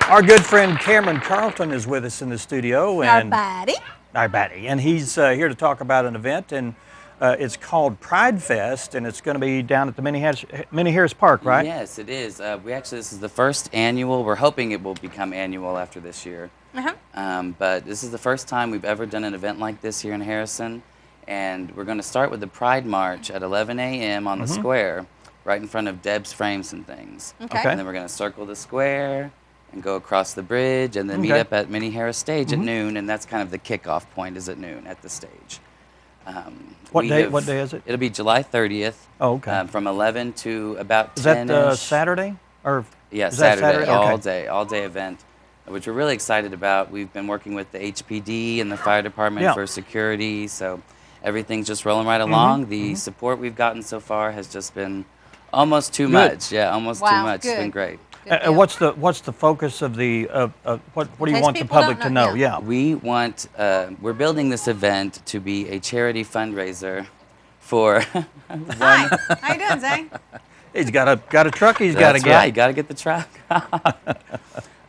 Our good friend Cameron Carlton is with us in the studio. And Our baddie. And he's here to talk about an event, and it's called Pride Fest, and it's going to be down at the Minnie Harrison Park, right? Yes, it is. This is the first annual. We're hoping it will become annual after this year. But this is the first time we've ever done an event like this here in Harrison. And we're going to start with the Pride March at 11 a.m. on the square, right in front of Deb's Frames and Things. Okay. And then we're going to circle the square and go across the bridge and then meet up at Minnie Harris Stage at noon. And that's kind of the kickoff point, is at noon at the stage. What day is it? It'll be July 30th. Oh, okay. From 11 to about 10-ish. Is that Saturday? Or yeah, is that Saturday, Okay. all day event, which we're really excited about. We've been working with the HPD and the fire department for security, so everything's just rolling right along. The support we've gotten so far has just been almost too much. Yeah, almost too much. It's been great. What's the focus of the what do you want the public to know? Yeah. We want we're building this event to be a charity fundraiser for Hi. How you doing, Zane? He's got a truck he's got to get. Right, you got to get the truck.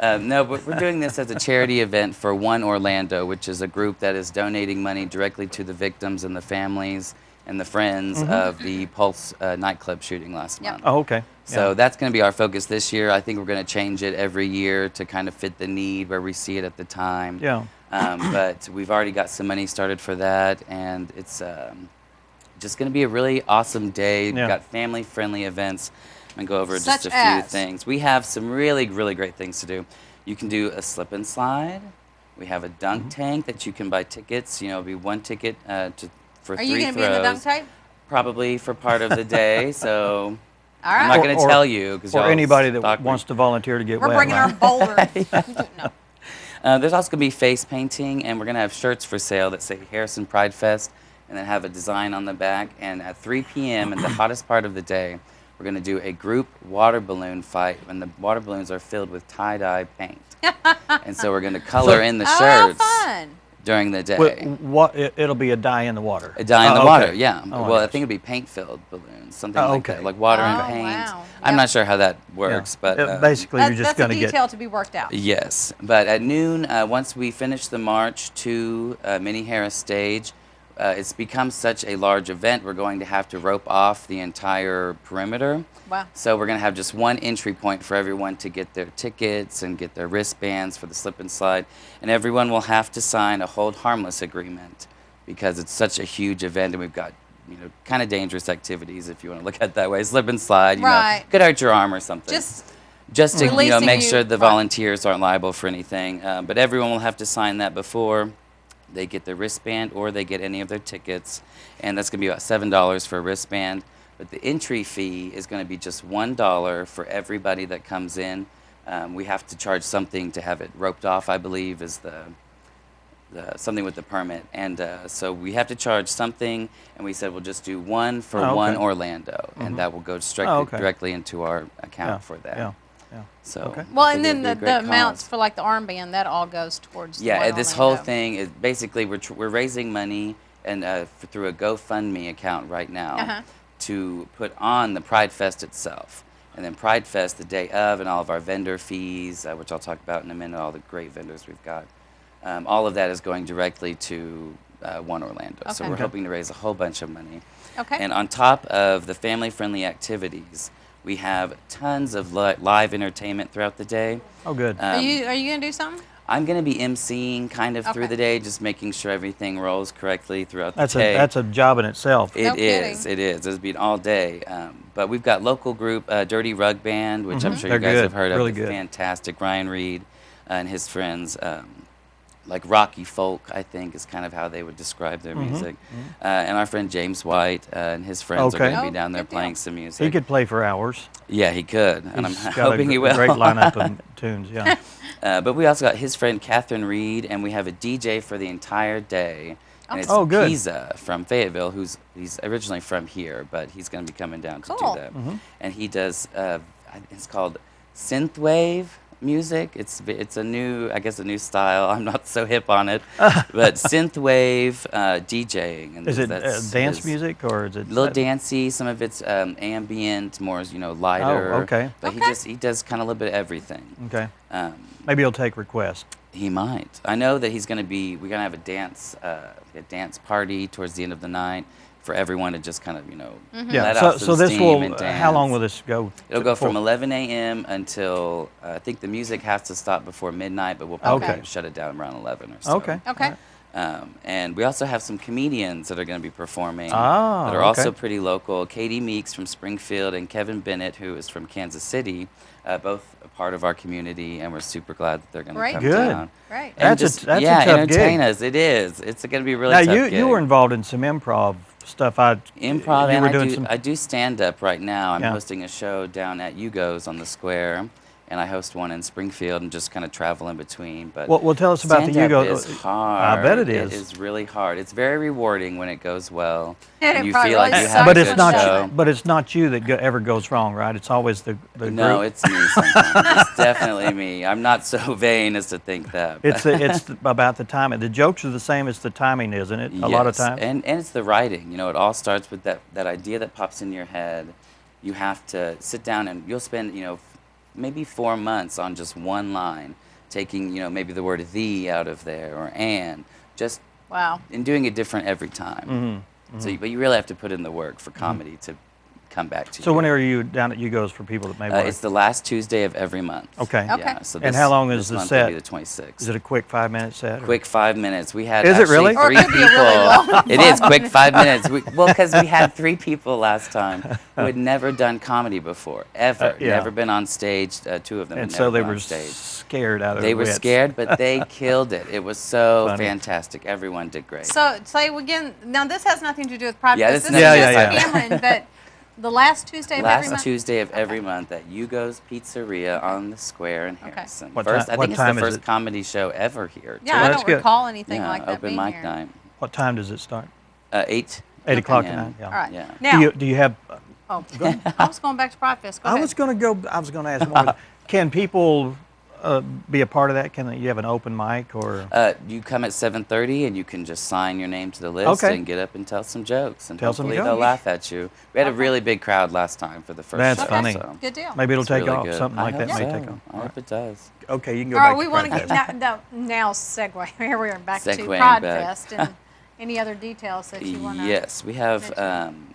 No, but we're doing this as a charity event for One Orlando, which is a group that is donating money directly to the victims and the families and the friends of the Pulse nightclub shooting last month. Oh, okay. So that's going to be our focus this year. I think we're going to change it every year to kind of fit the need where we see it at the time. Yeah. But we've already got some money started for that, and it's just going to be a really awesome day. We've got family-friendly events. I'm going to go over just a few things. We have some really, really great things to do. You can do a slip and slide. We have a dunk tank that you can buy tickets. You know, it'll be one ticket for 3 throws. Are you going to be in the dunk tank? Probably for part of the day, so all right. I'm not going to tell you. Or anybody that wants to volunteer to get wet. We're bringing our boulders. No. There's also going to be face painting, and we're going to have shirts for sale that say Harrison Pride Fest, and then have a design on the back. And at 3 p.m. in the hottest part of the day, we're going to do a group water balloon fight, and the water balloons are filled with tie-dye paint. And so we're going to color in the shirts during the day. It'll be a dye in the water. A dye in the water, yeah. Oh, well, I think it'll be paint-filled balloons, something like that, like water and paint. Wow. I'm not sure how that works, but basically you're just going to get. That's a detail to be worked out. Yes, but at noon, once we finish the march to Minnie Harris Stage, it's become such a large event, we're going to have to rope off the entire perimeter. Wow. So we're going to have just one entry point for everyone to get their tickets and get their wristbands for the slip and slide. And everyone will have to sign a hold harmless agreement because it's such a huge event, and we've got, you know, kind of dangerous activities, if you want to look at it that way. Slip and slide, you know, could hurt your arm or something. Just to, you know, make sure the volunteers aren't liable for anything. But everyone will have to sign that before they get their wristband or they get any of their tickets, and that's going to be about $7 for a wristband. But the entry fee is going to be just $1 for everybody that comes in. We have to charge something to have it roped off, I believe, is the something with the permit. And so we have to charge something, and we said we'll just do one for One Orlando, and that will go directly into our account for that. Yeah. So well, and then the amounts for like the armband, that all goes towards this whole thing is basically we're raising money and through a GoFundMe account right now to put on the Pride Fest itself, and then Pride Fest the day of, and all of our vendor fees, which I'll talk about in a minute, all the great vendors we've got. All of that is going directly to One Orlando. So we're hoping to raise a whole bunch of money. And on top of the family-friendly activities, we have tons of live entertainment throughout the day. Oh, good. Are you going to do something? I'm going to be emceeing kind of through the day, just making sure everything rolls correctly throughout the day. That's a job in itself. It is. It's been all day. But we've got local group, Dirty Rug Band, which I'm sure you guys have heard of. Really It's good. Fantastic. Ryan Reed and his friends. Like Rocky folk, I think, is kind of how they would describe their music. And our friend James White and his friends are going to be down there playing some music. He could play for hours. Yeah, he could, and I'm He's hoping he will. Great lineup of tunes, yeah. But we also got his friend Katherine Reed, and we have a DJ for the entire day. And it's good. Pizza from Fayetteville, he's originally from here, but he's going to be coming down to do that. And he does, it's called Synthwave music. It's a new, I guess, a new style. I'm not so hip on it, but synthwave DJing. And Is it that's dance his- music or is it A little dancey. Some of it's ambient, more lighter. Oh, okay. But he does kind of a little bit of everything. Okay. Um, Maybe he'll take requests. He might. I know that we're gonna have a dance party towards the end of the night for everyone to just kind of Yeah. let So off some this steam will. and dance. How long will this go? It'll go from for? 11 a.m. until I think the music has to stop before midnight, but we'll probably Okay. shut it down around 11 or so. Okay. Okay. And we also have some comedians that are going to be performing Ah, that are also okay. pretty local. Katie Meeks from Springfield and Kevin Bennett, who is from Kansas City, both a part of our community, and we're super glad that they're going to Great. come Good. down. Right. And That's a tough entertain gig. us. It is. It's going to be a really Now tough you gig. were involved in some improv stuff. Improv, You and were doing some. I do stand up right now. I'm Yeah. hosting a show down at Hugo's on the square, and I host one in Springfield and just kind of travel in between. But Well, tell us about the stand-up Hugo. is hard. I bet it is. It is really hard. It's very rewarding when it goes well. And it you probably feel like really you sucks have But a it's good not. show. But it's not you that ever goes wrong, right? It's always the No, group. it's me sometimes. It's definitely me. I'm not so vain as to think that. It's about the timing. The jokes are the same as the timing, isn't it? A lot of Yes, times. and it's the writing. It all starts with that idea that pops in your head. You have to sit down and you'll spend, maybe 4 months on just one line, taking, maybe the word "the" out of there or "and," just Wow. and doing it different every time. So, but you really have to put in the work for comedy to come back to you. So when are you down at Hugo's for people that may want? It's the last Tuesday of every month. Okay. Okay. Yeah, so And how long is this the month set? Will be the 26th. Is it a quick 5-minute set? or- Quick 5 minutes. We had Is it actually really? Or it 3 could be a people. really long It is quick 5 minutes. Because we had 3 people last time who had never done comedy before, ever. Yeah. Never been on stage. 2 of them And had so never they been were on stage. scared out of They their were wits. scared, but they killed it. It was so Funny. fantastic. Everyone did great. So say again. Now this has nothing to do with private. Yeah, this this is is just nothing to do with- Cameron, but the last Tuesday of every Last month. Tuesday of every month at Hugo's PIzzeria on the square in Harrison. What First, ti- I what think it's time the is first it? comedy show ever here. Yeah, too. I that's don't good. recall anything Yeah, like that open being mic here. night. What time does it start? 8. 8 o'clock at p.m. night. Yeah. All right. Yeah. Now, Do you have? oh, I was going back to Pride Fest. Go I ahead. was going to ask more. Can people be a part of that? Can you have an open mic or? You come at 7:30 and you can just sign your name to the list Okay. and get up and tell some jokes, and Tell some hopefully they'll jokes. laugh at you. We had a Okay. really big crowd last time for the first That's show. funny. So Good deal. Maybe it'll it's take really off. good. Something like I that hope may so. take off. I hope it does. Okay, you can go All back. right, we to want to Pride Fest. now segue. Here we are back to Segueing Pride back. Fest and any other details that you want to. Yes, we have mention?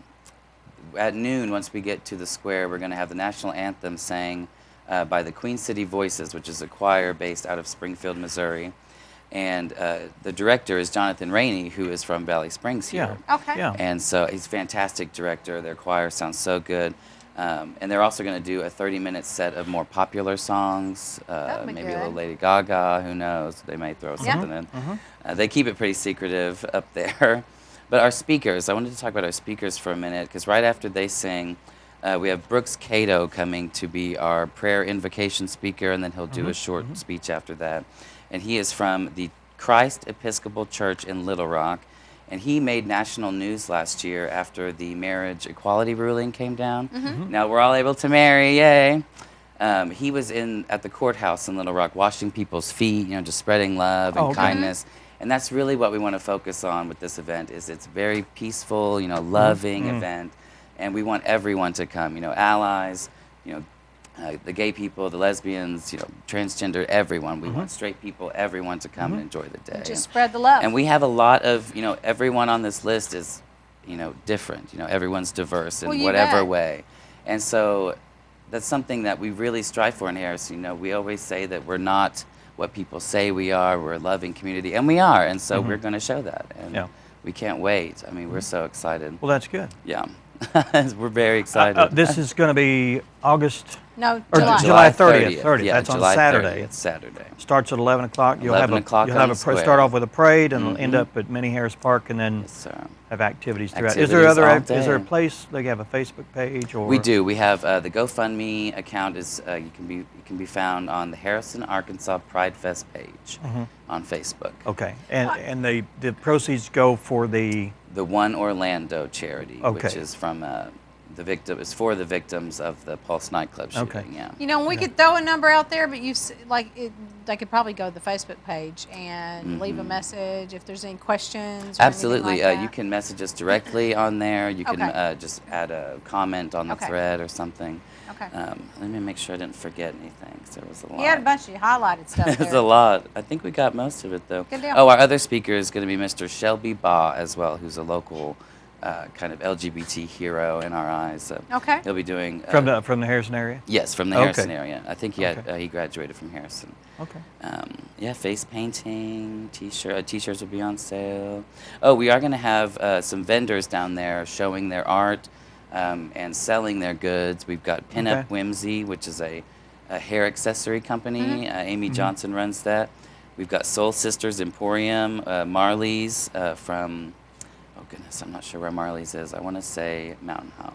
at noon. Once we get to the square, we're going to have the national anthem sang by the Queen City Voices, which is a choir based out of Springfield, Missouri. And the director is Jonathan Rainey, who is from Valley Springs here. Yeah. Okay. Yeah. And so he's a fantastic director. Their choir sounds so good. And they're also going to do a 30-minute set of more popular songs, That'd be maybe a good. little Lady Gaga, who knows? They may throw Yeah. something in. They keep it pretty secretive up there. But our speakers, I wanted to talk about our speakers for a minute, because right after they sing, we have Brooks Cato coming to be our prayer invocation speaker, and then he'll do a short speech after that. And he is from the Christ Episcopal Church in Little Rock. And he made national news last year after the marriage equality ruling came down. Now we're all able to marry, yay. He was at the courthouse in Little Rock washing people's feet, just spreading love and Oh, okay. kindness. And that's really what we want to focus on with this event. Is it's very peaceful, loving event. And we want everyone to come, allies, the gay people, the lesbians, transgender, everyone. We want straight people, everyone to come and enjoy the day. Just spread the love. And we have a lot of, everyone on this list is, different. Everyone's diverse in Well, you whatever bet. way. And so that's something that we really strive for in Harrison. We always say that we're not what people say we are. We're a loving community, and we are. And so we're going to show that. And Yeah. we can't wait. I mean, we're so excited. Well, that's good. Yeah. We're very excited. This is going to be August no, or July. July 30th. 30th. Yeah, That's on July Saturday. 30th, Saturday. Starts at 11 o'clock. You'll 11 have o'clock you'll on have the start square. off with a parade and end up at Minnie Harrison Park, and then Yes, sir. have activities throughout. Activities all Is there a day. place they have a Facebook page or? We do. We have the GoFundMe account is you can be found on the Harrison Arksansas Pride Fest page on Facebook. Okay, and the proceeds go for the. The One Orlando charity, which Okay. is from the victim is for the victims of the Pulse nightclub shooting. Okay. Yeah. You know, we could throw a number out there, but they could probably go to the Facebook page and leave a message if there's any questions. Or Absolutely. Like You can message us directly on there. You can Okay. just add a comment on the Okay. thread or something. Okay. Let me make sure I didn't forget anything, 'cause there was a lot. He had a bunch of highlighted stuff there. There's a lot. I think we got most of it, though. Good deal. Oh, our other speaker is going to be Mr. Shelby Baugh as well, who's a local kind of LGBT hero in our eyes. So Okay. he'll be doing From the Harrison area? yes, from the Okay. Harrison area. I think he had Okay. he graduated from Harrison. Okay. Yeah, face painting, t-shirts will be on sale. Oh, we are going to have some vendors down there showing their art and selling their goods. We've got Pinup Okay. Whimsy, which is a hair accessory company. Amy Johnson runs that. We've got Soul Sisters Emporium, Marley's from, oh goodness, I'm not sure where Marley's is. I want to say Mountain Home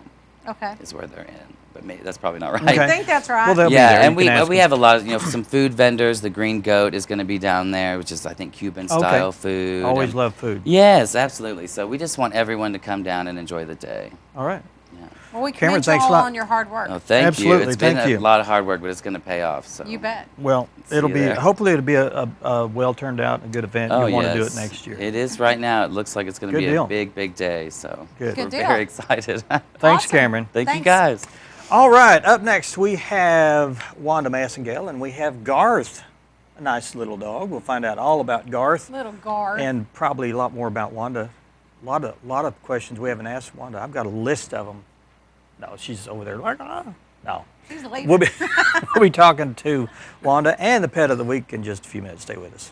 Okay. is where they're in, but maybe that's probably not right. Okay. I think that's right. Well, they'll be Yeah, there. and You can ask we them. have a lot of some food vendors. The Green Goat is going to be down there, which is I think Cuban style food. Always and- love food. Yes, absolutely. So we just want everyone to come down and enjoy the day. All right. Yeah. Well, we Cameron, commend you thanks a all lot. on your hard work. Oh, thank Absolutely, you. It's been thank a you. lot of hard work, but it's going to pay off. So You bet. Well, See it'll you be there. hopefully it'll be a well turned out and good event. Oh, You want to do yes. it next year. It is right now. It looks like it's going to Good be deal. a big, big day. So Good. Good we're deal. very excited. Thanks, Awesome. Cameron. Thank you Thanks. guys. All right, up next we have Wanda Massengale and we have Garth, a nice little dog. We'll find out all about Garth Little guard. and probably a lot more about Wanda. A lot of questions we haven't asked Wanda. I've got a list of them. No, she's over there like, no. She's leaving. We'll be talking to Wanda and the pet of the week in just a few minutes. Stay with us.